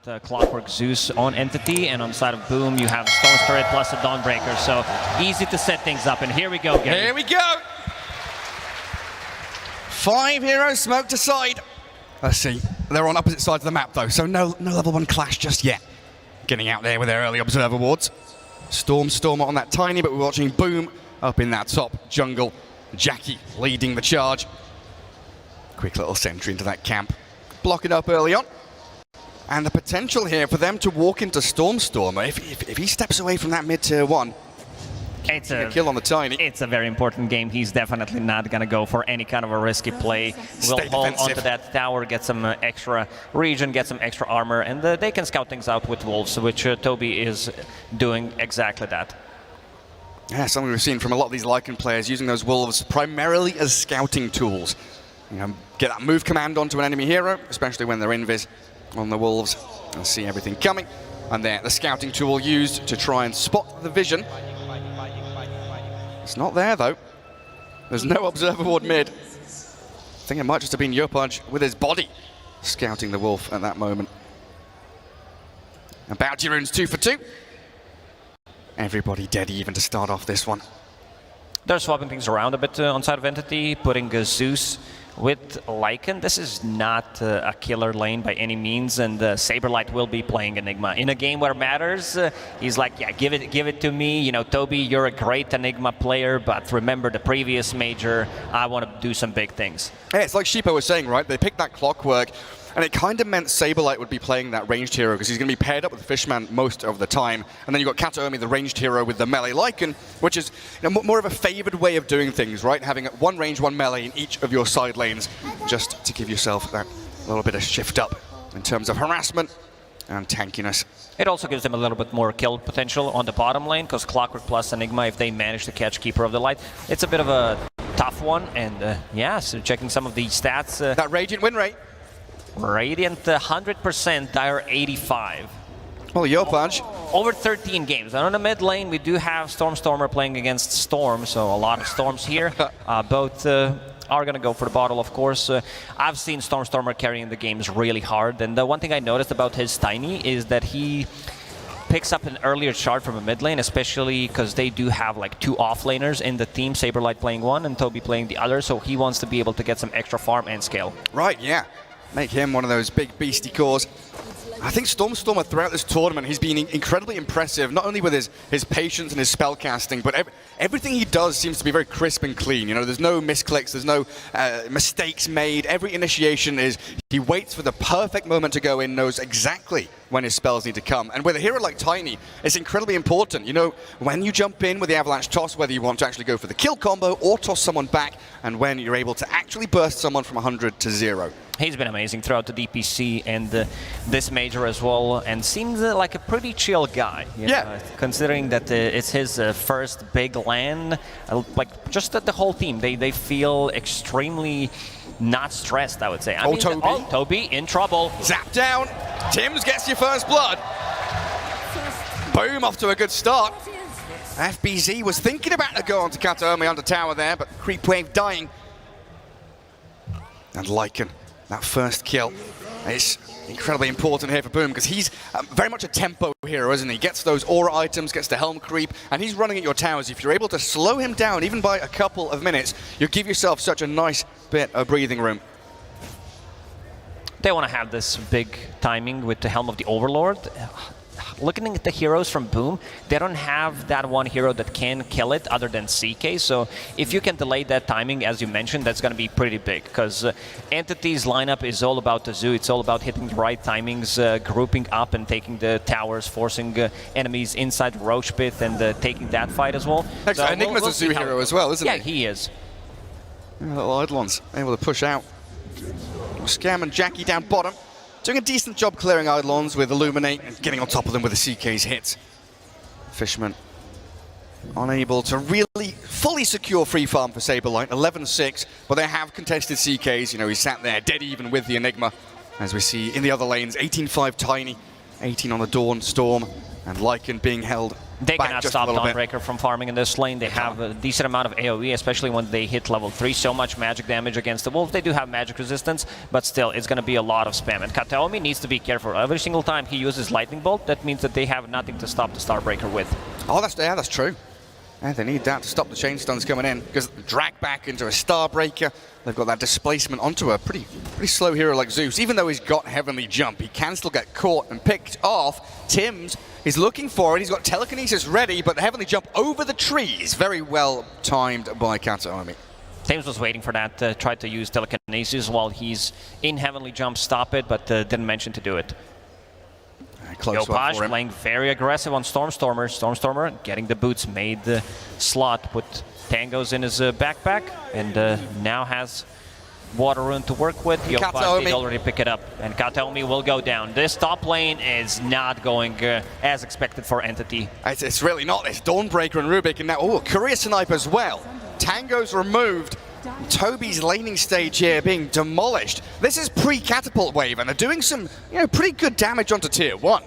Clockwork Zeus on Entity, and on the side of Boom you have Stone Spirit plus a Dawnbreaker, so easy to set things up, and here we go, Gary. Here we go! 5 heroes smoked aside. Let's see, they're on opposite sides of the map though, so no level 1 clash just yet. Getting out there with their early observer wards. Stormer on that tiny, but we're watching Boom up in that top jungle. Jackie leading the charge. Quick little sentry into that camp. Block it up early on. And the potential here for them to walk into Stormer, if he steps away from that mid-tier 1, it's a kill on the tiny. It's a very important game. He's definitely not going to go for any kind of a risky play. We'll hold onto that tower, get some extra region, get some extra armor, and they can scout things out with Wolves, which Toby is doing exactly that. Yeah, something we've seen from a lot of these Lycan players, using those Wolves primarily as scouting tools. You know, get that move command onto an enemy hero, especially when they're invis on the Wolves, and see everything coming. And there, the scouting tool used to try and spot the vision. It's not there though. There's no observer ward mid. I think it might just have been Yopaj with his body scouting the Wolf at that moment. And Bounty Runes 2 for 2. Everybody dead even to start off this one. They're swapping things around a bit on side of Entity, putting Zeus with Lycan. This is not a killer lane by any means, and Saberlight will be playing Enigma. In a game where it matters, he's like, yeah, give it to me. You know, Toby, you're a great Enigma player, but remember the previous major, I want to do some big things. Yeah, it's like Sheepo was saying, right? They picked that Clockwork, and it kind of meant Saberlight would be playing that ranged hero because he's going to be paired up with Fishman most of the time. And then you've got Kataomi, the ranged hero, with the melee Lycan, which is, you know, more of a favored way of doing things, right? Having 1 range, 1 melee in each of your side lanes, just to give yourself that little bit of shift up in terms of harassment and tankiness. It also gives them a little bit more kill potential on the bottom lane, because Clockwork plus Enigma, if they manage to catch Keeper of the Light, it's a bit of a tough one. And yeah, so checking some of the stats. That Radiant win rate. Radiant 100%, Dire 85. Well, Yopaj. Over 13 games. And on the mid lane, we do have Stormer playing against Storm, so a lot of Storms here. Both are going to go for the bottle, of course. I've seen Stormer carrying the games really hard, and the one thing I noticed about his Tiny is that he picks up an earlier shard from a mid lane, especially because they do have like 2 offlaners in the team, Saberlight playing 1 and Toby playing the other, so he wants to be able to get some extra farm and scale. Right, yeah. Make him one of those big beastie cores. I think Stormer throughout this tournament, he's been incredibly impressive, not only with his patience and his spell casting, but everything he does seems to be very crisp and clean. You know, there's no misclicks, there's no mistakes made. Every initiation is, he waits for the perfect moment to go in, knows exactly when his spells need to come. And with a hero like Tiny, it's incredibly important. You know, when you jump in with the Avalanche Toss, whether you want to actually go for the kill combo or toss someone back, and when you're able to actually burst someone from 100 to 0. He's been amazing throughout the DPC and this major as well, and seems like a pretty chill guy. You know, considering that it's his first big LAN, like just the whole team, they feel extremely not stressed, I would say. I mean, Toby. Toby in trouble. Zap down. Tim's gets your first blood. Boom, off to a good start. FBZ was thinking about to go on to Kataomi under tower there, but Creep Wave dying. And Lycan, that first kill. It's incredibly important here for Boom because he's very much a tempo hero, isn't he? Gets those aura items, gets the helm creep, and he's running at your towers. If you're able to slow him down, even by a couple of minutes, you'll give yourself such a nice bit of breathing room. They want to have this big timing with the Helm of the Overlord. Looking at the heroes from Boom, they don't have that one hero that can kill it other than CK, so if you can delay that timing, as you mentioned, that's going to be pretty big, because Entity's lineup is all about the zoo, it's all about hitting the right timings, grouping up and taking the towers, forcing enemies inside the Roach Pit and taking that fight as well. So Enigma's a zoo hero as well, isn't he? Yeah, he is. Little Eidolons able to push out. Scam and Jackie down bottom. Doing a decent job clearing Eidolons with Illuminate and getting on top of them with the CK's hits. Fishman unable to really fully secure free farm for Saberlight, 11-6, but they have contested CKs. You know, he sat there dead even with the Enigma, as we see in the other lanes, 18-5 Tiny, 18 on the Dawn, Storm, And Lycan being held They back cannot just stop a little bit. Dawnbreaker from farming in this lane. They have a decent amount of AoE, especially when they hit level 3. So much magic damage against the Wolf. They do have magic resistance, but still, it's going to be a lot of spam. And Kataomi needs to be careful. Every single time he uses Lightning Bolt, that means that they have nothing to stop the Starbreaker with. Oh, that's true. Yeah, they need that to stop the chain stuns coming in, because drag back into a Starbreaker. They've got that displacement onto a pretty slow hero like Zeus. Even though he's got Heavenly Jump, he can still get caught and picked off. Tims is looking for it. He's got Telekinesis ready, but the Heavenly Jump over the trees. Very well timed by Kataomi. Tims was waiting for that, tried to use Telekinesis while he's in Heavenly Jump, stop it, but didn't mention to do it. Close one for him. Playing very aggressive on Stormstormer. Stormstormer getting the boots, made the slot, put tangos in his backpack, and now has water rune to work with. Yopaj did already pick it up, and Kataomi will go down. This top lane is not going as expected for Entity. It's really not. It's Dawnbreaker and Rubik, and now, Courier Snipe as well. Tango's removed. Toby's laning stage here being demolished. This is pre-catapult wave, and they're doing some, pretty good damage onto tier 1.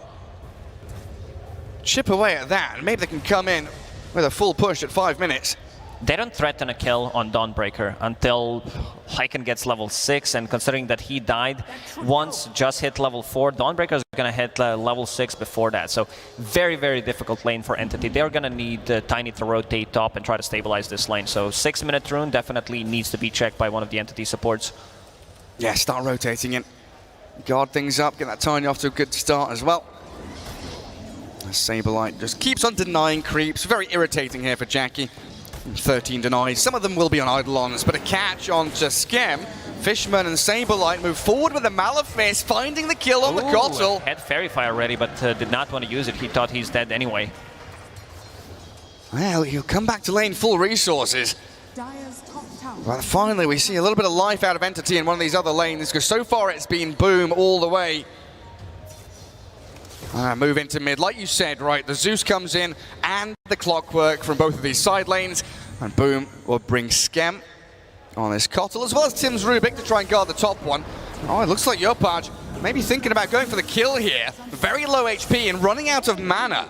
Chip away at that, and maybe they can come in with a full push at 5 minutes. They don't threaten a kill on Dawnbreaker until Lycan gets level 6, and considering that he died once, just hit level 4, Dawnbreaker is going to hit level 6 before that. So very, very difficult lane for Entity. They're going to need Tiny to rotate top and try to stabilize this lane. So 6-minute rune definitely needs to be checked by one of the Entity supports. Yeah, start rotating in. Guard things up, get that Tiny off to a good start as well. Saberlight just keeps on denying creeps. Very irritating here for Jackie. 13 denies. Some of them will be on Eidolons, but a catch on to Skem. Fishman and Saberlight move forward with the Malefice, finding the kill on the Kotl. Had Fairy Fire ready, but did not want to use it. He thought he's dead anyway. Well, he'll come back to lane full resources. Well, finally, we see a little bit of life out of Entity in one of these other lanes, because so far it's been Boom all the way. Move into mid. Like you said, right, the Zeus comes in and the Clockwork from both of these side lanes, and Boom will bring Skem on this Kotl, as well as Tim's Rubik to try and guard the top one. Oh, it looks like Yopaj maybe thinking about going for the kill here. Very low HP and running out of mana.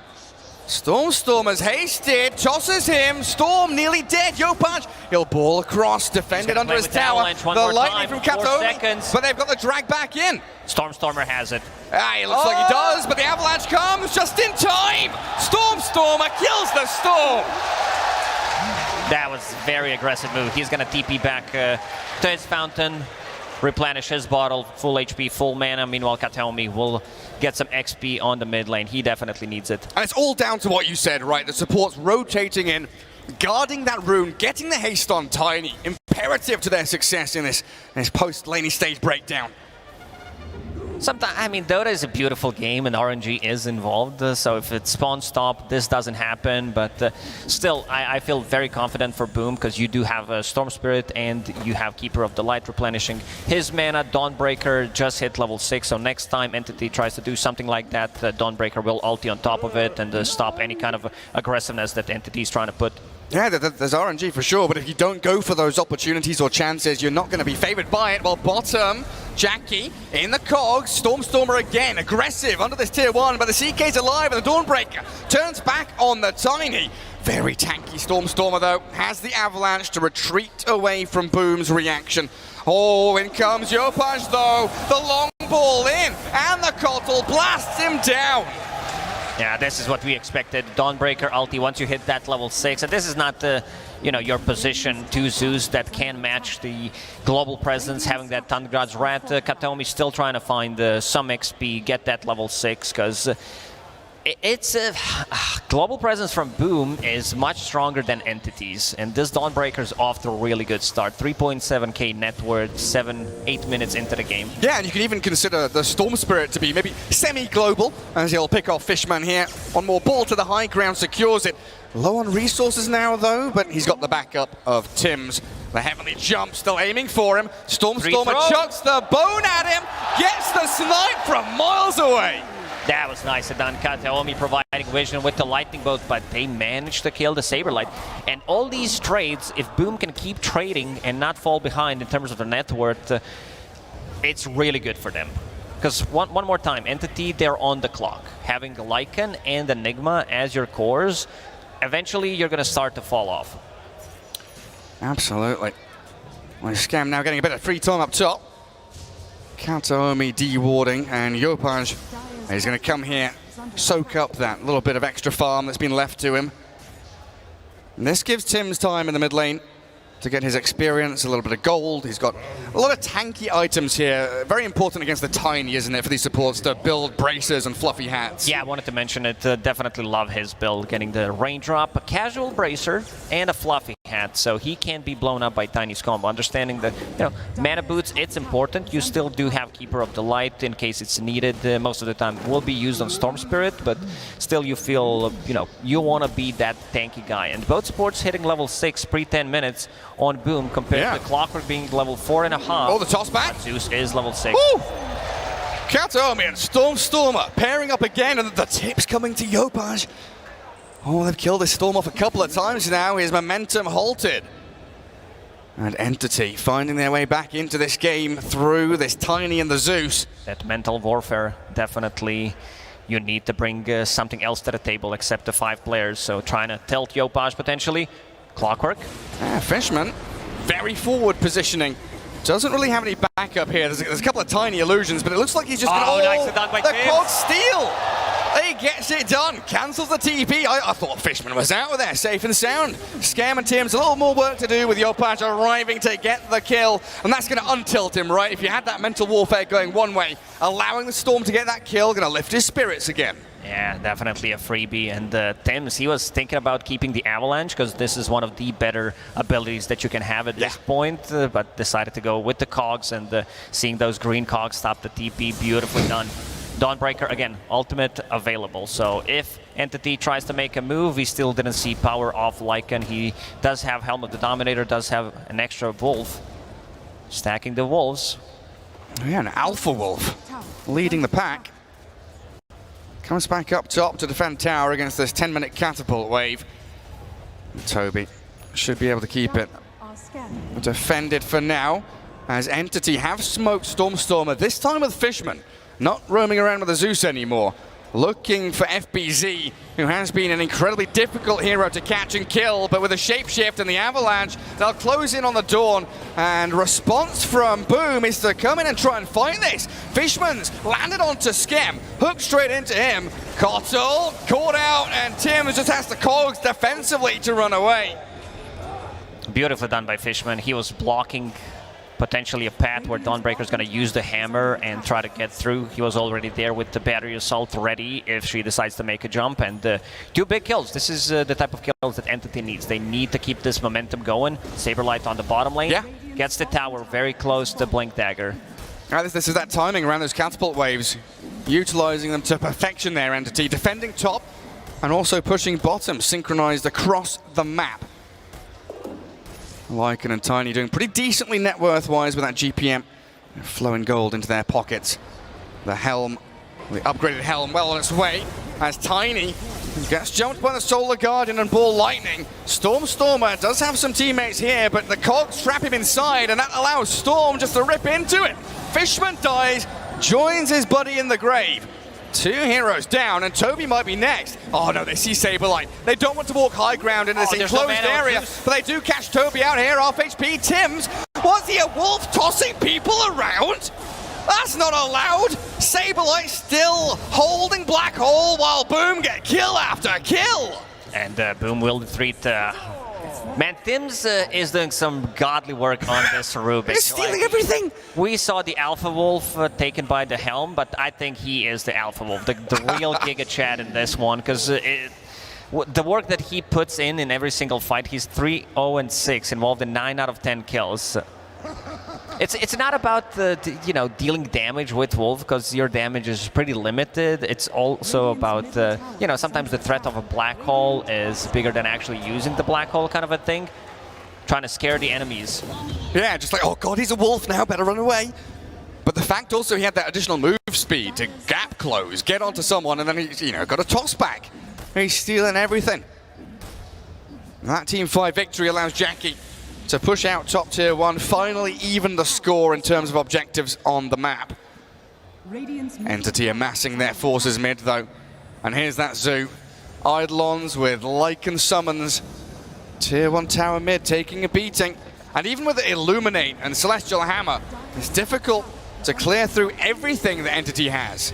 Stormstormer's hasted, tosses him. Storm nearly dead. Yopaj, he'll ball across, defended under his tower. The lightning from Kataomi, but they've got the drag back in. Stormstormer has it. It looks like he does, but the avalanche comes just in time. Stormstormer kills the Storm. That was a very aggressive move. He's going to TP back to his fountain, replenish his bottle, full HP, full mana. Meanwhile, Kataomi will get some XP on the mid lane. He definitely needs it. And it's all down to what you said, right? The supports rotating in, guarding that rune, getting the haste on Tiny. Imperative to their success in this post-laney stage breakdown. Sometimes, I mean, Dota is a beautiful game and RNG is involved, so if it's spawn stop, this doesn't happen, but still, I feel very confident for Boom, because you do have a Storm Spirit and you have Keeper of the Light replenishing his mana. Dawnbreaker just hit level 6, so next time Entity tries to do something like that, Dawnbreaker will ulti on top of it and stop any kind of aggressiveness that Entity is trying to put. Yeah, there's RNG for sure, but if you don't go for those opportunities or chances, you're not going to be favored by it. Well, bottom, Jackie in the cogs, Stormstormer again, aggressive under this tier 1, but the CK's alive and the Dawnbreaker turns back on the Tiny. Very tanky Stormstormer, though, has the avalanche to retreat away from Boom's reaction. Oh, in comes Yopaj, though. The long ball in, and the Kotl blasts him down. Yeah, this is what we expected. Dawnbreaker ulti, once you hit that level 6, and this is not the, your position to Zeus that can match the global presence, having that Thundergod's Rat. Kataomi still trying to find some XP, get that level 6, because it's global presence from Boom is much stronger than Entities, and this Dawnbreaker's off to a really good start. 3.7k net worth, 7-8 minutes into the game. Yeah, and you can even consider the Storm Spirit to be maybe semi-global, as he'll pick off Fishman here. One more ball to the high ground secures it. Low on resources now, though, but he's got the backup of Tim's. The Heavenly Jump still aiming for him. Stormstormer chucks the bone at him, gets the snipe from miles away. That was nice done. Kataomi providing vision with the lightning bolt, but they managed to kill the Saberlight. And all these trades, if Boom can keep trading and not fall behind in terms of the net worth, it's really good for them. Because one more time, Entity, they're on the clock. Having Lycan and Enigma as your cores, eventually you're going to start to fall off. Absolutely. Well, Scam now getting a bit of free time up top. Kataomi dewarding, and Yopaj is going to come here, soak up that little bit of extra farm that's been left to him. And this gives Tim's time in the mid lane to get his experience, a little bit of gold. He's got a lot of tanky items here. Very important against the Tiny, isn't it, for these supports to build bracers and fluffy hats. Yeah, I wanted to mention it. Definitely love his build, getting the raindrop, a casual bracer, and a fluffy hat, so he can't be blown up by Tiny's combo. Understanding that, mana boots, it's important. You still do have Keeper of the Light in case it's needed. Most of the time will be used on Storm Spirit, but still you feel, you want to be that tanky guy. And both supports hitting level 6 pre-10 minutes on Boom compared to Clockwork being level 4.5. Oh, the toss back. Zeus is level 6. Woo! Kataomi and Stormer pairing up again, and the tips coming to Yopaj. Oh, they've killed this Storm off a couple of times now. His momentum halted. And Entity finding their way back into this game through this Tiny and the Zeus. That mental warfare, definitely. You need to bring something else to the table except the 5 players. So trying to tilt Yopaj potentially. Clockwork. Fishman, very forward positioning. Doesn't really have any backup here. There's a couple of tiny illusions, but it looks like he's just going to... nicely done by the Tim. Quad Steal! He gets it done. Cancels the TP. I thought Fishman was out of there, safe and sound. Scam and Tim's a little more work to do with Yopaj arriving to get the kill, and that's going to untilt him, right? If you had that mental warfare going one way, allowing the Storm to get that kill, going to lift his spirits again. Yeah, definitely a freebie. And Tims, he was thinking about keeping the Avalanche because this is one of the better abilities that you can have at this point, but decided to go with the cogs, and seeing those green cogs stop the TP, beautifully done. Dawnbreaker, again, ultimate available. So if Entity tries to make a move, he still didn't see power off Lycan. He does have Helm of the Dominator, does have an extra Wolf. Stacking the Wolves. Yeah, an Alpha Wolf leading the pack. Comes back up top to defend tower against this 10-minute catapult wave. And Toby should be able to keep it defended for now, as Entity have smoked Stormer, this time with Fishman. Not roaming around with the Zeus anymore. Looking for FBZ, who has been an incredibly difficult hero to catch and kill, but with a shapeshift and the Avalanche, they'll close in on the Dawn, and response from Boom is to come in and try and fight this. Fishman's landed onto Skem, hooked straight into him. Cottle caught out, and Tim just has the cogs defensively to run away. Beautifully done by Fishman. He was blocking potentially a path where Dawnbreaker's going to use the hammer and try to get through. He was already there with the battery assault ready if she decides to make a jump, and 2 big kills. This is the type of kills that Entity needs. They need to keep this momentum going. Saberlight on the bottom lane. Gets the tower very close to Blink Dagger. This is that timing around those catapult waves, utilizing them to perfection there, Entity. Defending top and also pushing bottom, synchronized across the map. Lycan and Tiny doing pretty decently net worth-wise with that GPM. Flowing gold into their pockets. The Helm, the upgraded Helm, well on its way, as Tiny gets jumped by the Solar Guardian and Ball Lightning. Stormer does have some teammates here, but the cogs trap him inside, and that allows Storm just to rip into it. Fishman dies, joins his buddy in the grave. 2 heroes down, and Toby might be next. Oh no, they see Saberlight. They don't want to walk high ground in this enclosed area, but they do catch Toby out here off HP. Tim's, what's he, a wolf tossing people around? That's not allowed. Saberlight still holding Black Hole while Boom get kill after kill. And Boom will retreat. Man, Tims is doing some godly work on this Rubik. He's stealing everything! We saw the Alpha Wolf taken by the Helm, but I think he is the Alpha Wolf, the real Giga Chad in this one, because the work that he puts in every single fight, he's 3-0-6, involved in 9 out of 10 kills. It's not about dealing damage with Wolf, because your damage is pretty limited. It's also about sometimes the threat of a black hole is bigger than actually using the black hole, kind of a thing. Trying to scare the enemies. Yeah, just like, oh god, he's a wolf now, better run away. But the fact also he had that additional move speed to gap close, get onto someone, and then he got a toss back. He's stealing everything. That Team 5 victory allows Jackie to push out top tier 1, finally even the score in terms of objectives on the map. Entity amassing their forces mid though. And here's that zoo. Eidolons with Lycan summons. Tier 1 tower mid taking a beating. And even with the Illuminate and Celestial Hammer, it's difficult to clear through everything that Entity has.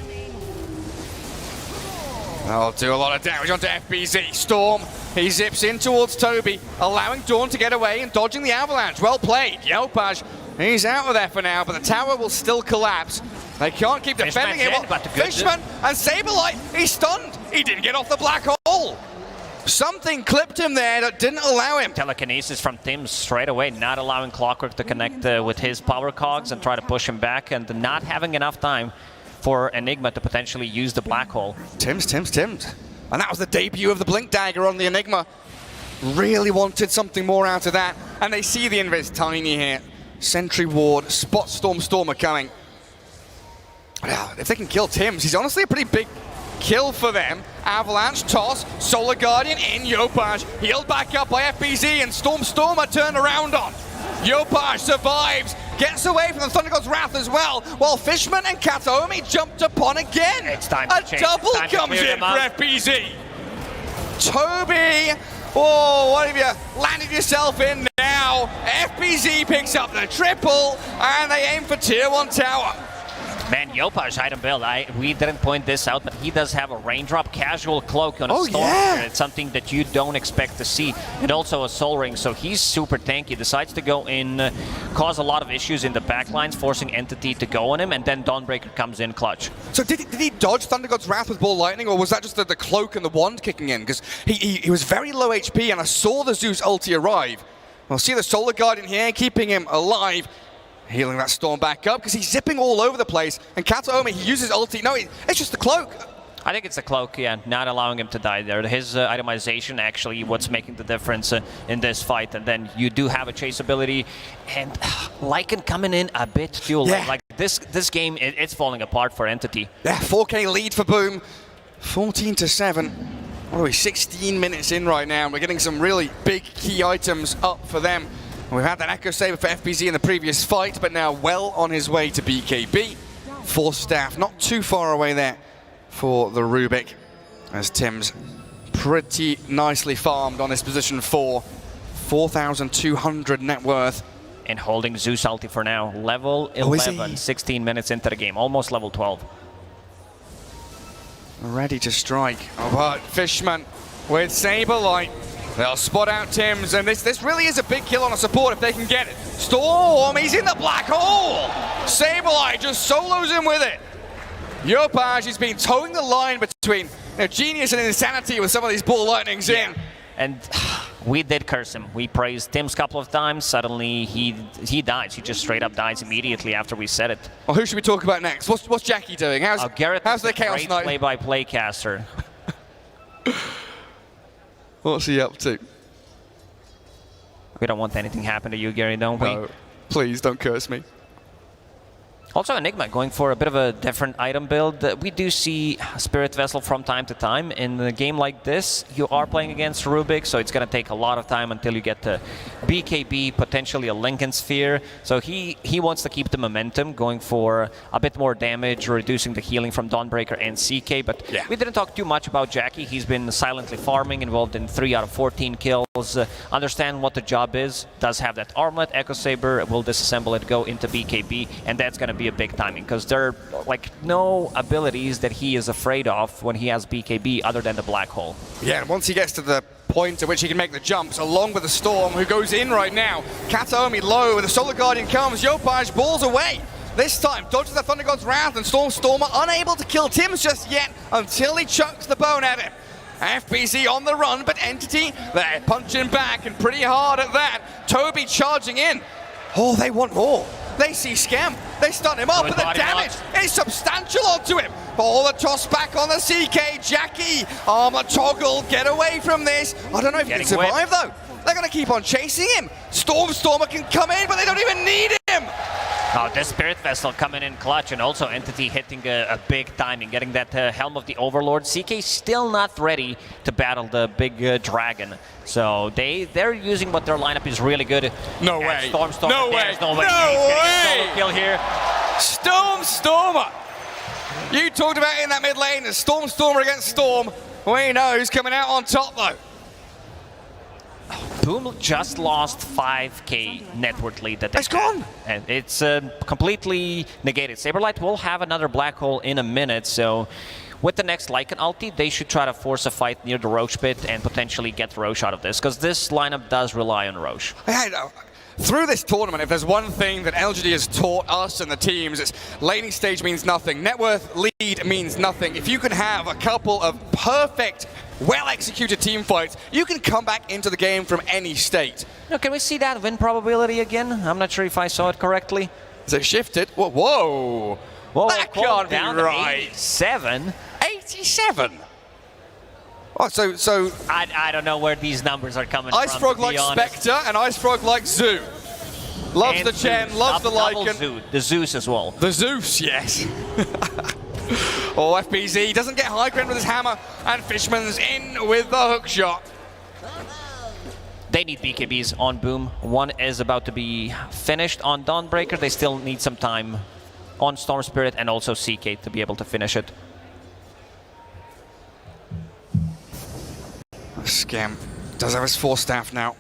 That'll do a lot of damage onto FBZ. Storm, he zips in towards Toby, allowing Dawn to get away and dodging the avalanche. Well played. Yopaj, he's out of there for now, but the tower will still collapse. They can't keep defending him. Fishman and Saberlight, he's stunned. He didn't get off the black hole. Something clipped him there that didn't allow him. Telekinesis from Tim straight away, not allowing Clockwork to connect with his power cogs and try to push him back, and not having enough time for Enigma to potentially use the black hole. Tims. And that was the debut of the Blink Dagger on the Enigma. Really wanted something more out of that. And they see the invis tiny here. Sentry Ward, spot Stormer coming. If they can kill Tims, he's honestly a pretty big kill for them. Avalanche, toss, Solar Guardian in, Yopaj healed back up by FBZ, and Stormer turned around on. Yopaj survives, gets away from the Thunder God's Wrath as well, while Fishman and Kataomi jumped upon again. It's time to change. Double comes in for FBZ. Toby, oh, what have you landed yourself in now? FBZ picks up the triple, and they aim for Tier 1 tower. Man, Yopaj item build, we didn't point this out, but he does have a raindrop casual cloak on his storm. Yeah. It's something that you don't expect to see. And also a soul ring, so he's super tanky. Decides to go in, cause a lot of issues in the backlines, forcing Entity to go on him, and then Dawnbreaker comes in clutch. So did he dodge Thunder God's Wrath with Ball Lightning, or was that just the cloak and the wand kicking in? Because he was very low HP, and I saw the Zeus ulti arrive. I'll see the Solar Guardian here, keeping him alive. Healing that Storm back up because he's zipping all over the place. And Kataomi, he uses ulti. No, it's just the cloak. I think it's the cloak, yeah, not allowing him to die there. His itemization actually what's making the difference in this fight. And then you do have a chase ability. And Lycan coming in a bit too late. Yeah. Like this game, it's falling apart for Entity. Yeah, 4K lead for Boom. 14-7. What are we, 16 minutes in right now. We're getting some really big key items up for them. We've had that Echo Saber for FBZ in the previous fight, but now well on his way to BKB. Force Staff not too far away there for the Rubik, as Tim's pretty nicely farmed on his position 4. 4,200 net worth. And holding Zeus ulti for now. Level 11, 16 minutes into the game, almost level 12. Ready to strike. Oh, but Fishman with Saberlight. They'll spot out Tims, and this really is a big kill on a support if they can get it. Storm, he's in the black hole! Saberlight just solos him with it. Yopaj has been towing the line between genius and insanity with some of these Ball Lightnings in. And we did curse him. We praised Tims a couple of times. Suddenly he dies. He just straight up dies immediately after we said it. Well, who should we talk about next? What's Jackie doing? Garrett how's the Chaos Chaos Knight? Play-by-play caster. What's he up to? We don't want anything happen to you, Gary, don't we? No, please don't curse me. Also Enigma going for a bit of a different item build. We do see Spirit Vessel from time to time. In a game like this, you are playing against Rubik, so it's going to take a lot of time until you get to BKB, potentially a Lincoln Sphere. So he wants to keep the momentum, going for a bit more damage, reducing the healing from Dawnbreaker and CK. But yeah, we didn't talk too much about Jackie. He's been silently farming, involved in 3 out of 14 kills. Understand what the job is. Does have that armlet, Echo Saber, will disassemble it, go into BKB, and that's going to be a big timing because there are like no abilities that he is afraid of when he has BKB other than the black hole. Yeah, and once he gets to the point at which he can make the jumps, along with the Storm, who goes in right now. Kataomi low, the Solar Guardian comes, Yopaj balls away. This time, dodges the Thunder God's Wrath, and Stormer unable to kill Tims just yet until he chucks the bone at him. FBZ on the run, but Entity, they're punching back and pretty hard at that. Toby charging in. Oh, they want more. They see Scam, they stun him up, but the damage is substantial onto him. Oh, the toss back on the CK, Jackie, armor toggle, get away from this. I don't know if he can survive though. They're gonna keep on chasing him. Stormer can come in, but they don't even need him. Oh, the Spirit Vessel coming in clutch, and also Entity hitting a big timing, getting that Helm of the Overlord. CK still not ready to battle the big dragon. So they're using what their lineup is really good. No way. Stormer. No way. No way. No way. Solo kill here. Stormer. You talked about it in that mid lane, Stormer against Storm. We know who's coming out on top though. Boom just lost 5k net worth lead that they It's gone. And it's completely negated. Saberlight will have another black hole in a minute, so with the next Lycan ulti, they should try to force a fight near the Roche pit and potentially get Roche out of this, because this lineup does rely on Roche. Through this tournament, if there's one thing that LGD has taught us and the teams, it's laning stage means nothing. Net worth lead means nothing. If you can have a couple of perfect, well-executed team fights, you can come back into the game from any state. Now, can we see that win probability again? I'm not sure if I saw it correctly. Is it shifted? Whoa! Whoa, That can't be down right. 87. 87? Oh, so I don't know where these numbers are coming Ice from. Frog to be like honest. Spectre and Ice Frog like Zoo. Loves And the Chen, Zeus. loves the Double Lycan. The Zeus as well. The Zeus, yes. Oh, FPZ doesn't get high ground with his hammer, and Fishman's in with the hook shot. They need BKBs on Boom. One is about to be finished on Dawnbreaker. They still need some time on Storm Spirit and also CK to be able to finish it. Scam does have his 4 staff now.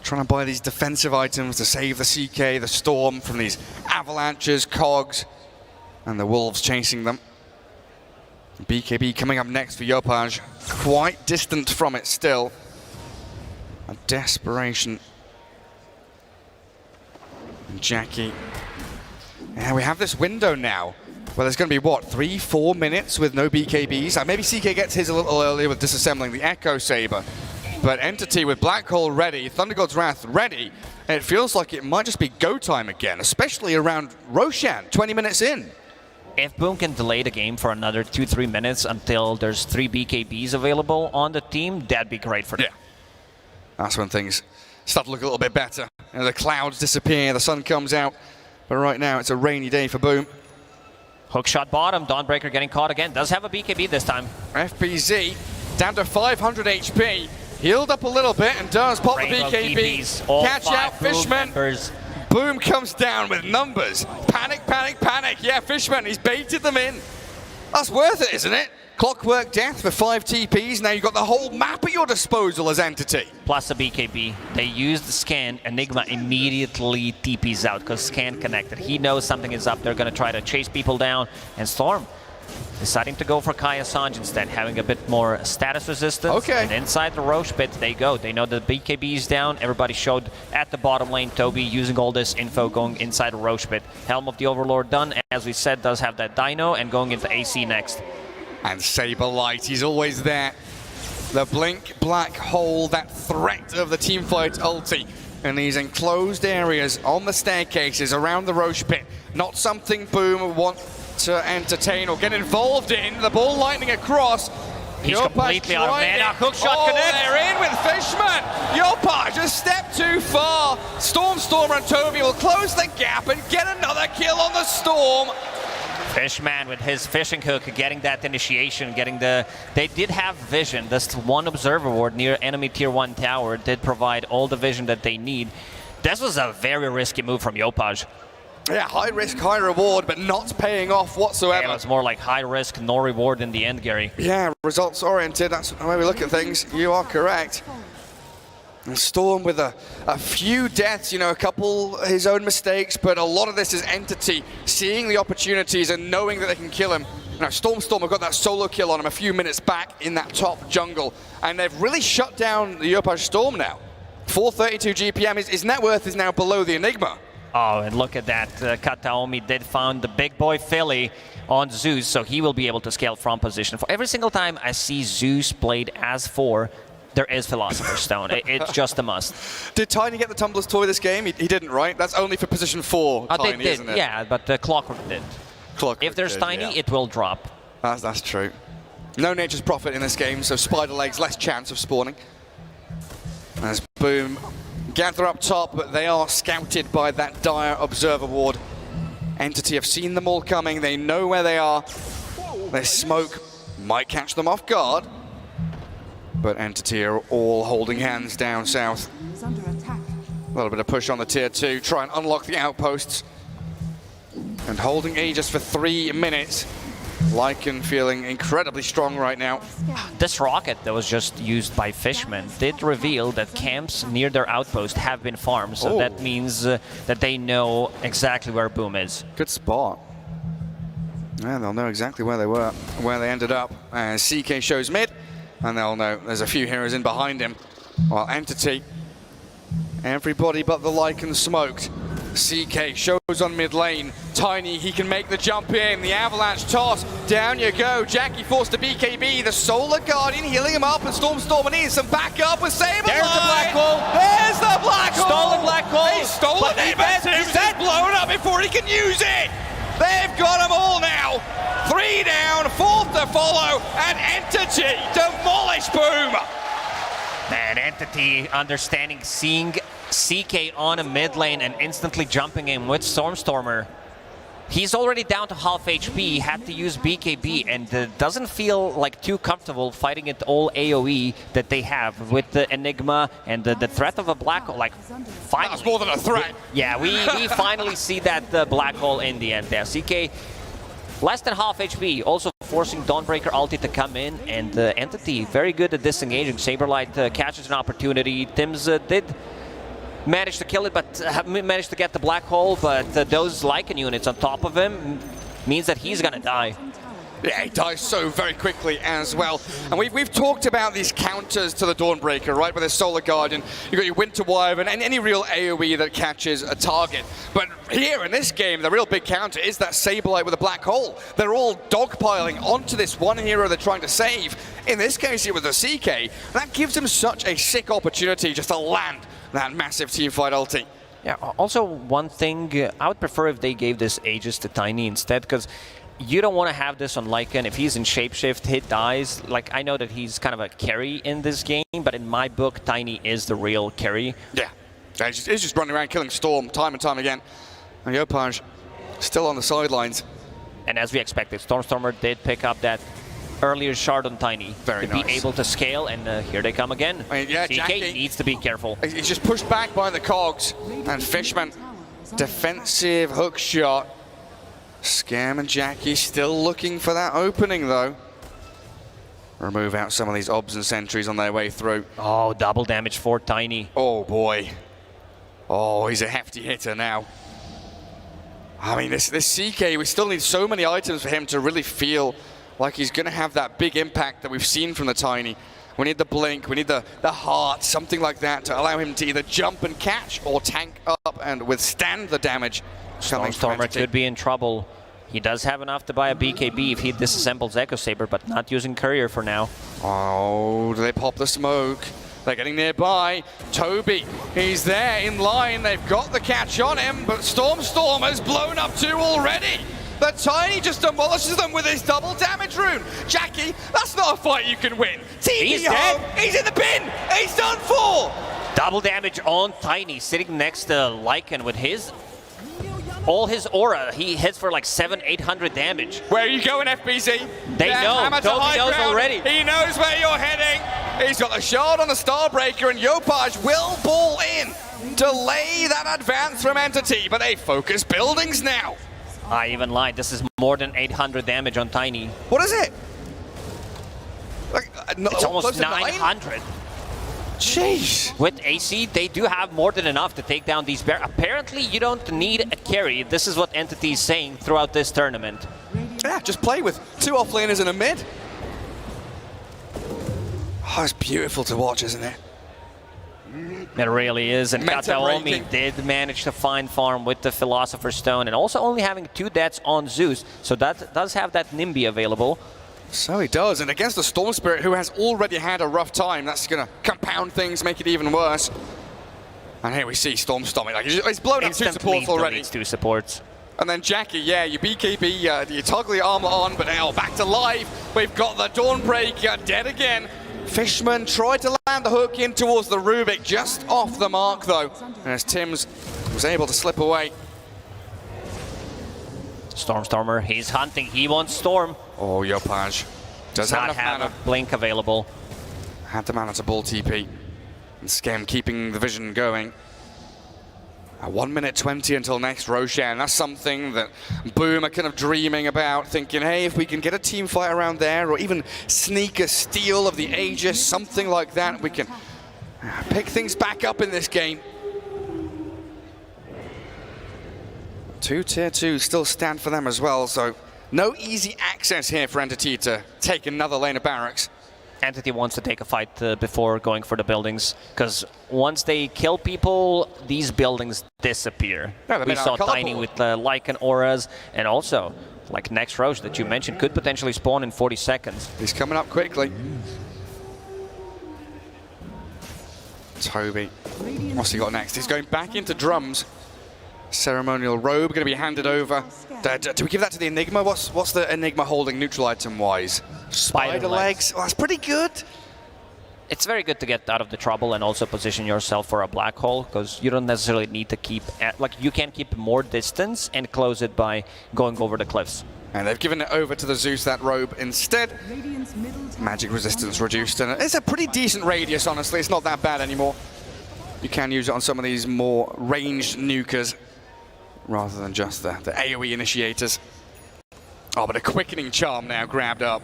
Trying to buy these defensive items to save the CK, the Storm from these avalanches, cogs, and the Wolves chasing them. BKB coming up next for Yopaj. Quite distant from it still. A desperation. And Jackie. Yeah, we have this window now. Well, there's going to be, what, 3-4 minutes with no BKBs? Maybe CK gets his a little earlier with disassembling the Echo Saber. But Entity with Black Hole ready, Thunder God's Wrath ready, and it feels like it might just be go time again, especially around Roshan, 20 minutes in. If Boom can delay the game for another 2-3 minutes until there's 3 BKBs available on the team, that'd be great for them. Yeah. That's when things start to look a little bit better. And the clouds disappear, the sun comes out. But right now, it's a rainy day for Boom. Hookshot bottom, Dawnbreaker getting caught again. Does have a BKB this time. FPZ down to 500 HP. Healed up a little bit and does pop Rainbow the BKB. TPs, all Catch 5 out Boom Fishman. members. Boom comes down with numbers. Panic, panic, panic. Yeah, Fishman, he's baited them in. That's worth it, isn't it? Clockwork Death for 5 TPs. Now you've got the whole map at your disposal as Entity. Plus a BKB. They use the scan. Enigma immediately TPs out because scan connected. He knows something is up. They're going to try to chase people down. And Storm deciding to go for Kaya Sanj instead, having a bit more status resistance. Okay. And inside the Roche pit they go. They know the BKB is down. Everybody showed at the bottom lane. Toby using all this info going inside the Roche pit. Helm of the Overlord done. As we said, does have that Dino and going into AC next. And Saberlight, he's always there. The blink black hole, that threat of the teamfight ulti. In these enclosed areas on the staircases around the Roche pit. Not something Boom want to entertain or get involved in. The ball lightning across. He's completely out of mana. Hookshot connect. They're in with Fishman. Yopaj just stepped too far. Stormer and Toby will close the gap and get another kill on the Storm. Fishman with his fishing hook, getting that initiation, getting the... They did have vision. This one observer ward near enemy tier 1 tower did provide all the vision that they need. This was a very risky move from Yopaj. Yeah, high risk, high reward, but not paying off whatsoever. Yeah, it was more like high risk, no reward in the end, Gary. Yeah, results oriented, that's the way we look at things. You are correct. And Storm with a few deaths, you know, a couple his own mistakes, but a lot of this is Entity seeing the opportunities and knowing that they can kill him. Now, Storm have got that solo kill on him a few minutes back in that top jungle, and they've really shut down the Yopaj Storm now. 432 GPM, his net worth is now below the Enigma. Oh, and look at that. Kataomi did found the big boy Philly on Zeus, so he will be able to scale from position. For every single time I see Zeus played as 4, there is Philosopher's Stone. It's just a must. Did Tiny get the Tumbler's Toy this game? He didn't, right? That's only for position 4, Tiny, they did, isn't it? yeah, but Clockwork did. Clockwork if there's did, Tiny, yeah. it will drop. That's true. No Nature's Prophet in this game, so Spider Legs, less chance of spawning. As Boom gather up top, but they are scouted by that dire observer ward. Entity have seen them all coming. They know where they are. Their smoke might catch them off guard. But Entity are all holding hands down south. A little bit of push on the tier 2, try and unlock the outposts. And holding Aegis for 3 minutes. Lycan feeling incredibly strong right now. This rocket that was just used by Fishman did reveal that camps near their outpost have been farmed, so that means that they know exactly where Boom is. Good spot. Yeah, they'll know exactly where they were, where they ended up. As CK shows mid, and they'll know there's a few heroes in behind him. While Entity, everybody but the Lycan smoked. CK shows on mid lane. Tiny, he can make the jump in. The avalanche toss. Down you go. Jackie forced to BKB. The Solar Guardian healing him up, and Stormstormer needs some backup with Saberline. There's the black hole. There's the black hole. Stolen black hole. He's stolen it. He's blown up before he can use it. They've got them all now. 3 down, 4th to follow, and Entity demolish Boom. Man, Entity understanding, seeing CK on a mid lane and instantly jumping in with Stormstormer. He's already down to half HP, had to use BKB, and doesn't feel like too comfortable fighting it all AoE that they have with the Enigma and the threat of a black hole. Like, finally. That's more than a threat. We finally see that black hole in the end there. CK less than half HP, also forcing Dawnbreaker ulti to come in, and Entity very good at disengaging. Saberlight catches an opportunity. Tims did manage to kill it, but managed to get the black hole, but those Lycan units on top of him means that he's gonna die. Yeah, he dies so very quickly as well. And we've talked about these counters to the Dawnbreaker, right? With the Solar Guardian, you've got your Winter Wyvern and any real AoE that catches a target. But here in this game, the real big counter is that Saberlight with a black hole. They're all dogpiling onto this one hero they're trying to save. In this case here with the CK, that gives him such a sick opportunity just to land that massive teamfight ulti. Yeah, also one thing, I would prefer if they gave this Aegis to Tiny instead, because you don't want to have this on Lycan. If he's in Shapeshift, he dies. Like, I know that he's kind of a carry in this game, but in my book, Tiny is the real carry. Yeah, he's just running around killing Storm time and time again. And Yopaj still on the sidelines. And as we expected, Stormstormer did pick up that earlier shard on Tiny Very to nice. be able to scale, and here they come again. I mean, yeah, CK Jackie needs to be careful. He's just pushed back by the cogs, and Fishman, defensive hook shot. Scam and Jackie still looking for that opening though. Remove out some of these obs and sentries on their way through. Oh, double damage for Tiny. Oh boy. Oh, he's a hefty hitter now. I mean, this CK, we still need so many items for him to really feel like he's going to have that big impact that we've seen from the Tiny. We need the blink, we need the heart, something like that to allow him to either jump and catch or tank up and withstand the damage. Stormstormer could be in trouble. He does have enough to buy a BKB if he disassembles Echo Saber, but not using Courier for now. Oh, do they pop the smoke? They're getting nearby. Toby, he's there in line. They've got the catch on him, but Stormstormer's blown up too already. The Tiny just demolishes them with his double damage rune. Jackie, that's not a fight you can win. He's dead. He's in the bin. He's done for. Double damage on Tiny, sitting next to Lycan with all his aura. He hits for like 700-800 damage. Where are you going, FBZ? They know. Toby knows already. He knows where you're heading. He's got the shard on the Starbreaker, and Yopaj will ball in. Delay that advance from Entity, but they focus buildings now. I even lied. This is more than 800 damage on Tiny. What is it? Like, It's almost 900. Jeez. With AC, they do have more than enough to take down these bears. Apparently, you don't need a carry. This is what Entity is saying throughout this tournament. Yeah, just play with 2 offlaners and a mid. Oh, it's beautiful to watch, isn't it? It really is, and Kataomi did manage to find farm with the Philosopher's Stone, and also only having 2 deaths on Zeus, so that does have that NIMBY available. So he does, and against the Storm Spirit, who has already had a rough time, that's going to compound things, make it even worse. And here we see Stormstormer, like he's blown up 2 supports already. 2 supports. And then Jackie, yeah, your BKB, you toggle your armor on, but now back to life. We've got the Dawnbreaker dead again. Fishman tried to land the hook in towards the Rubik, just off the mark though. And as Tims was able to slip away. Stormstormer, he's hunting, he wants Storm. Oh, Yopaj does not have a blink available. Had the mana to ball TP. And Scam keeping the vision going. 1 minute 20 until next Roshan. That's something that Boom are kind of dreaming about, thinking, hey, if we can get a team fight around there, or even sneak a steal of the Aegis, something like that, we can pick things back up in this game. 2 tier 2 still stand for them as well, so no easy access here for Entity to take another lane of barracks. Entity wants to take a fight before going for the buildings, because once they kill people, these buildings disappear. Yeah, we saw Tiny with Lycan auras, and also, like next Roche that you mentioned, could potentially spawn in 40 seconds. He's coming up quickly. Toby, what's he got next? He's going back into drums. Ceremonial robe going to be handed over. Do we give that to the Enigma? What's the Enigma holding neutral item-wise? Spider legs. Oh, that's pretty good. It's very good to get out of the trouble and also position yourself for a black hole, because you don't necessarily need to keep, you can keep more distance and close it by going over the cliffs. And they've given it over to the Zeus, that robe, instead. Magic resistance reduced, and it's a pretty decent radius, honestly. It's not that bad anymore. You can use it on some of these more ranged nukers, rather than just the AoE initiators. Oh, but a quickening charm now grabbed up.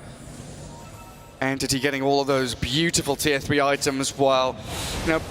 Entity getting all of those beautiful tier 3 items, while,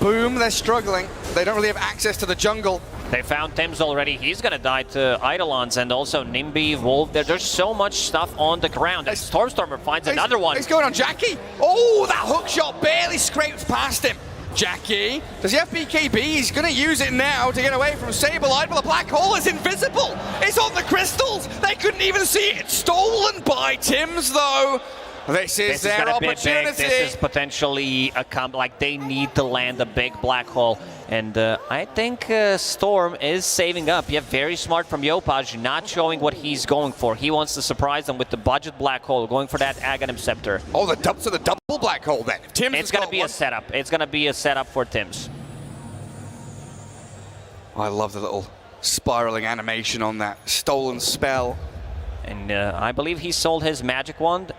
Boom, they're struggling. They don't really have access to the jungle. They found Tim's already. He's gonna die to Eidolons and also Nimby, Wolf. There's so much stuff on the ground. Stormstormer finds another one. He's going on Jackie. Oh, that hook shot barely scraped past him. Jackie, does he have BKB? He's going to use it now to get away from Sableye, but the black hole is invisible. It's on the crystals. They couldn't even see it. Stolen by Tims, though. This is their opportunity. This is potentially a like they need to land a big black hole. And I think Storm is saving up. Yeah, very smart from Yopaj, not showing what he's going for. He wants to surprise them with the budget black hole, going for that Aghanim Scepter. Oh, the double black hole then. Tims, it's going to be a setup. It's going to be a setup for Tims. I love the little spiraling animation on that stolen spell. And I believe he sold his magic wand,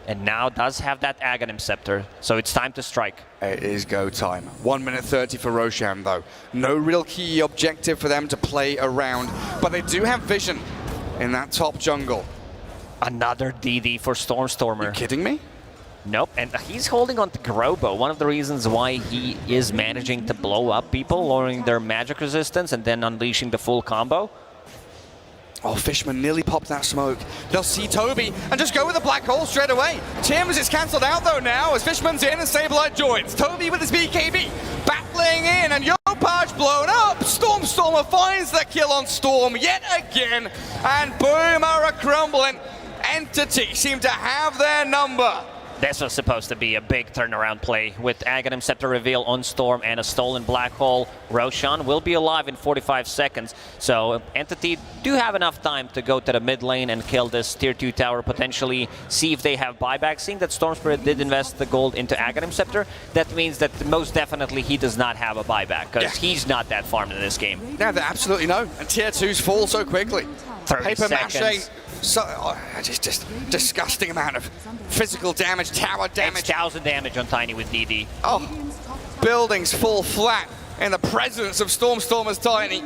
and now does have that Aghanim Scepter, so it's time to strike. It is go time. 1 minute 30 for Roshan, though. No real key objective for them to play around, but they do have vision in that top jungle. Another DD for Stormstormer. Are you kidding me? Nope, and he's holding on to Grobo. One of the reasons why he is managing to blow up people, lowering their magic resistance and then unleashing the full combo. Oh, Fishman nearly popped that smoke. They'll see Toby and just go with the black hole straight away. Tims is cancelled out though now as Fishman's in and Sableye joins. Toby with his BKB battling in and Yopaj blown up. Stormstormer finds the kill on Storm yet again, and Boom are crumbling. Entity seem to have their number. This was supposed to be a big turnaround play with Aghanim Scepter reveal on Storm and a stolen black hole. Roshan will be alive in 45 seconds, so Entity do have enough time to go to the mid lane and kill this tier 2 tower, potentially see if they have buyback. Seeing that Storm Spirit did invest the gold into Aghanim Scepter, that means that most definitely he does not have a buyback, because he's not that farmed in this game. Yeah, they absolutely no, and tier 2s fall so quickly. 30 Paper seconds. mache. So, just disgusting amount of physical damage, tower damage. 6,000 damage on Tiny with DD. Oh, buildings fall flat in the presence of Stormstormer's Tiny.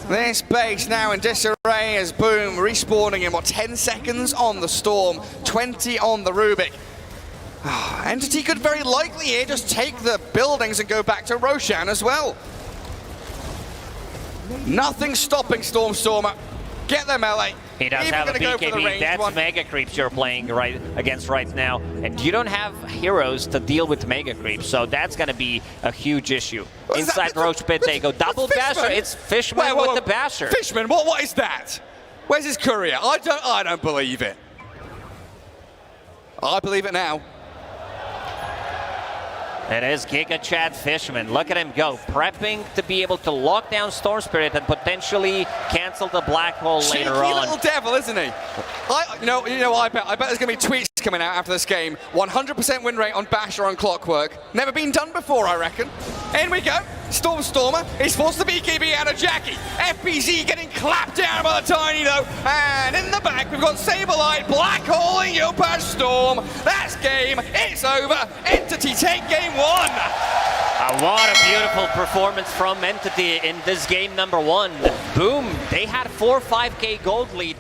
This base now in disarray as Boom respawning in, 10 seconds on the Storm, 20 on the Rubik. Entity could very likely here just take the buildings and go back to Roshan as well. Nothing stopping Stormstormer. Get their melee. He does have a BKB. That's Mega Creeps you're playing against right now. And you don't have heroes to deal with Mega Creeps, so that's going to be a huge issue. Inside Roach Pit, they go double Basher. It's Fishman with the Basher. Fishman, what is that? Where's his courier? I don't believe it. I believe it now. It is Giga Chad Fishman. Look at him go, prepping to be able to lock down Storm Spirit and potentially cancel the black hole later on. Cheeky little devil, isn't he? I bet there's going to be tweets coming out after this game. 100% win rate on Basher on Clockwork. Never been done before, I reckon. In we go. Stormstormer is forced to BKB out of Jackie. FPZ getting clapped down by the Tiny though. And in the back we've got Sableye black holing Yopaj Storm. That's game. It's over. Entity take game 1. What a beautiful performance from Entity in this game number 1. Boom, they had 4-5K gold lead.